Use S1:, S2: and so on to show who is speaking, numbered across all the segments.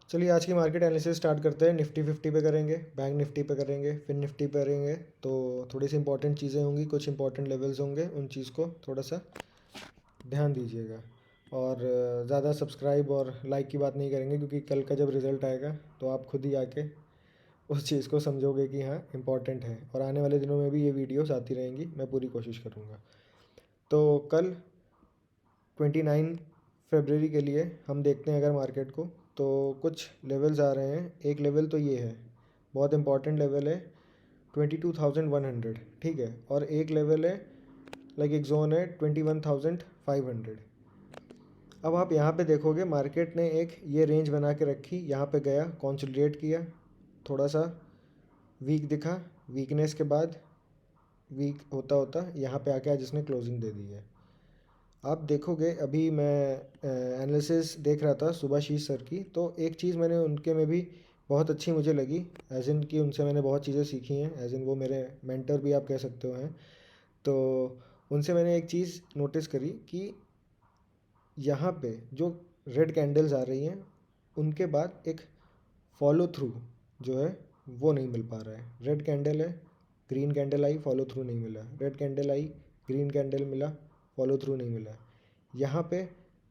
S1: चलिए आज की मार्केट एनालिसिस स्टार्ट करते हैं। निफ्टी 50 पे करेंगे, बैंक निफ्टी पे करेंगे, फिर निफ्टी पे करेंगे। तो थोड़ी सी इंपॉर्टेंट चीज़ें होंगी, कुछ इंपॉर्टेंट लेवल्स होंगे, उन चीज़ को थोड़ा सा ध्यान दीजिएगा। और ज़्यादा सब्सक्राइब और लाइक की बात नहीं करेंगे, क्योंकि कल का जब रिज़ल्ट आएगा तो आप खुद ही आके उस चीज़ को समझोगे कि हाँ इम्पॉर्टेंट है। और आने वाले दिनों में भी ये वीडियोस आती रहेंगी, मैं पूरी कोशिश करूँगा। तो कल 29 फरवरी के लिए हम देखते हैं अगर मार्केट को, तो कुछ लेवल्स आ रहे हैं। एक लेवल तो ये है, बहुत इंपॉर्टेंट लेवल है, 22,100, ठीक है। और एक लेवल है, लाइक एक जोन है 21,500। अब आप यहाँ पे देखोगे मार्केट ने एक ये रेंज बना के रखी, यहाँ पे गया, कंसोलिडेट किया, थोड़ा सा वीक दिखा, वीकनेस के बाद वीक होता होता यहाँ पे आके आज इसने क्लोजिंग दे दी है। आप देखोगे अभी मैं एनालिसिस देख रहा था सुभाशीष सर की, तो एक चीज़ मैंने उनके में भी बहुत अच्छी मुझे लगी, एज इन कि उनसे मैंने बहुत चीज़ें सीखी हैं, एज इन वो मेरे मेंटर भी आप कह सकते हो हैं। तो उनसे मैंने एक चीज़ नोटिस करी कि यहाँ पे जो रेड कैंडल्स आ रही हैं, उनके बाद एक फॉलो थ्रू जो है वो नहीं मिल पा रहा है। रेड कैंडल है, ग्रीन कैंडल आई, फॉलो थ्रू नहीं मिला, रेड कैंडल आई, ग्रीन कैंडल मिला, फॉलो थ्रू नहीं मिला। यहाँ पे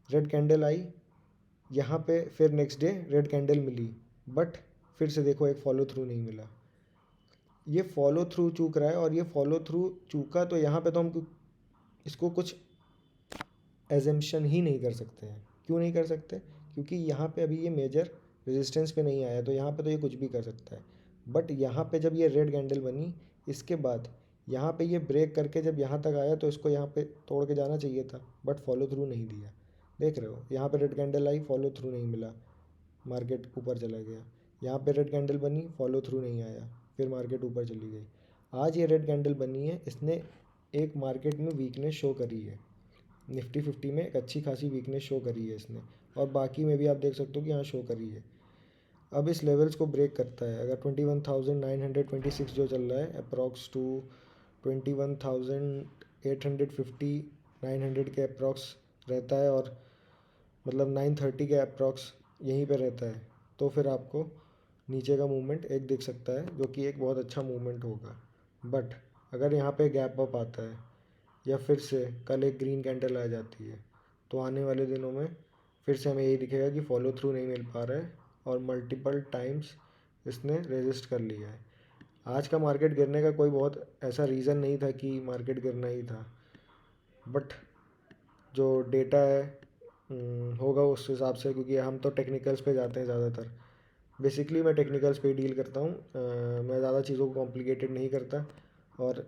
S1: रेड कैंडल आई, यहाँ पे फिर नेक्स्ट डे रेड कैंडल मिली, बट फिर से देखो एक फॉलो थ्रू नहीं मिला। ये फॉलो थ्रू चूक रहा है, और ये फॉलो थ्रू चूका तो यहाँ पे तो हम इसको कुछ एजम्पशन ही नहीं कर सकते हैं। क्यों नहीं कर सकते? क्योंकि यहाँ पे अभी ये मेजर रेजिस्टेंस पे नहीं आया, तो यहाँ पे तो ये कुछ भी कर सकता है। बट यहाँ पे जब ये रेड कैंडल बनी, इसके बाद यहाँ पे ये ब्रेक करके जब यहाँ तक आया, तो इसको यहाँ पे तोड़ के जाना चाहिए था, बट फॉलो थ्रू नहीं दिया। देख रहे हो, यहाँ पे रेड कैंडल आई, फॉलो थ्रू नहीं मिला, मार्केट ऊपर चला गया। यहाँ पे रेड कैंडल बनी, फॉलो थ्रू नहीं आया, फिर मार्केट ऊपर चली गई। आज ये रेड कैंडल बनी है, इसने एक मार्केट में वीकनेस शो करी है। निफ्टी 50 में एक अच्छी खासी वीकनेस शो करी है इसने, और बाकी में भी आप देख सकते हो कि यहाँ शो करी है। अब इस लेवल्स को ब्रेक करता है, अगर 21,926 जो चल रहा है, अप्रॉक्स टू 21,850 900 के अप्रॉक्स रहता है, और मतलब 930 के अप्रॉक्स यहीं पे रहता है, तो फिर आपको नीचे का मूवमेंट एक दिख सकता है, जो कि एक बहुत अच्छा मूवमेंट होगा। बट अगर यहाँ पे गैप अप आता है, या फिर से कल एक ग्रीन कैंडल आ जाती है, तो आने वाले दिनों में फिर से हमें यही दिखेगा कि फॉलो थ्रू नहीं मिल पा रहा है, और मल्टीपल टाइम्स इसने रेजिस्ट कर लिया है। आज का मार्केट गिरने का कोई बहुत ऐसा रीज़न नहीं था कि मार्केट गिरना ही था, बट जो डेटा है होगा उस हिसाब से, क्योंकि हम तो टेक्निकल्स पे जाते हैं ज़्यादातर। बेसिकली मैं टेक्निकल्स पे ही डील करता हूँ, मैं ज़्यादा चीज़ों को कॉम्प्लिकेटेड नहीं करता, और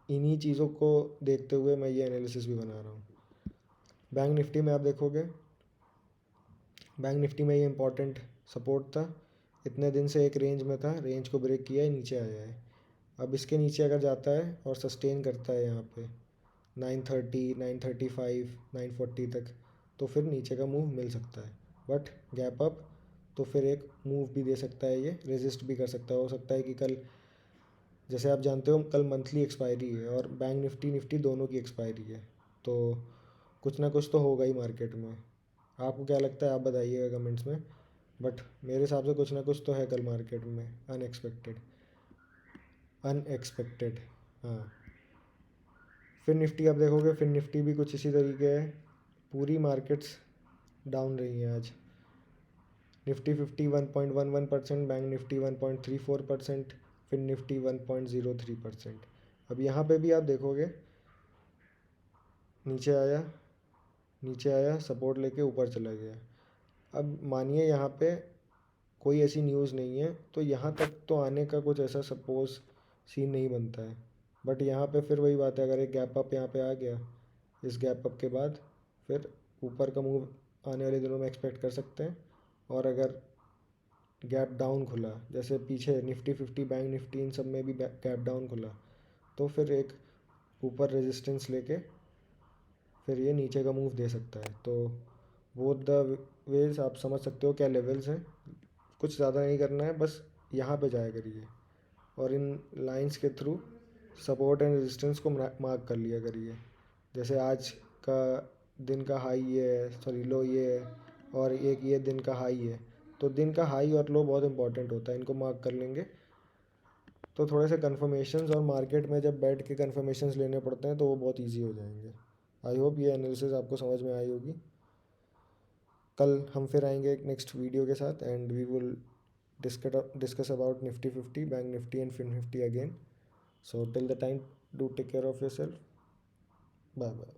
S1: इन्हीं चीज़ों को देखते हुए मैं ये एनालिसिस भी बना रहा हूँ। बैंक निफ्टी में आप देखोगे, बैंक निफ्टी में ये इंपॉर्टेंट सपोर्ट था, इतने दिन से एक रेंज में था, रेंज को ब्रेक किया है, नीचे आया है। अब इसके नीचे अगर जाता है और सस्टेन करता है यहाँ पे 930, 935, 940 तक, तो फिर नीचे का मूव मिल सकता है। बट गैप अप तो फिर एक मूव भी दे सकता है, ये रेजिस्ट भी कर सकता है। हो सकता है कि कल, जैसे आप जानते हो, कल मंथली एक्सपायरी है, और बैंक निफ्टी निफ्टी दोनों की एक्सपायरी है, तो कुछ ना कुछ तो होगा ही मार्केट में। आपको क्या लगता है, आप बताइएगा कमेंट्स में। बट मेरे हिसाब से कुछ ना कुछ तो है कल मार्केट में, अनएक्सपेक्टेड, अनएक्सपेक्टेड। हाँ, फिर निफ्टी आप देखोगे, फिर निफ्टी भी कुछ इसी तरीके है, पूरी मार्केट्स डाउन रही हैं आज। निफ्टी 50 1.11%, बैंक निफ्टी 1.34%, फिर निफ्टी 1.03%। अब यहाँ पे भी आप देखोगे, नीचे आया, नीचे आया, सपोर्ट लेके ऊपर चला गया। अब मानिए यहाँ पे कोई ऐसी न्यूज़ नहीं है, तो यहाँ तक तो आने का कुछ ऐसा सपोज सीन नहीं बनता है। बट यहाँ पे फिर वही बात है, अगर एक गैप अप यहाँ पे आ गया, इस गैप अप के बाद फिर ऊपर का मूव आने वाले दिनों में एक्सपेक्ट कर सकते हैं। और अगर गैप डाउन खुला, जैसे पीछे निफ्टी 50, बैंक निफ्टी, इन सब में भी गैप डाउन खुला, तो फिर एक ऊपर रेजिस्टेंस लेके फिर ये नीचे का मूव दे सकता है। तो वो द वेज आप समझ सकते हो क्या लेवल्स हैं। कुछ ज़्यादा नहीं करना है, बस यहाँ पे जाया करिए, और इन लाइंस के थ्रू सपोर्ट एंड रेजिस्टेंस को मार्क कर लिया करिए। जैसे आज का दिन का हाई ये है, सॉरी लो ये है, और एक ये दिन का हाई है, तो दिन का हाई और लो बहुत इंपॉर्टेंट होता है, इनको मार्क कर लेंगे। तो थोड़े से कन्फर्मेशंस और मार्केट में जब बैठ के कन्फर्मेशंस लेने पड़ते हैं तो वो बहुत ईजी हो जाएंगे। आई होप ये एनालिसिस आपको समझ में आई होगी। कल हम फिर आएंगे एक नेक्स्ट वीडियो के साथ, and we will discuss about Nifty 50, bank Nifty and Fin Nifty again. So till the time, do take care of yourself. Bye bye.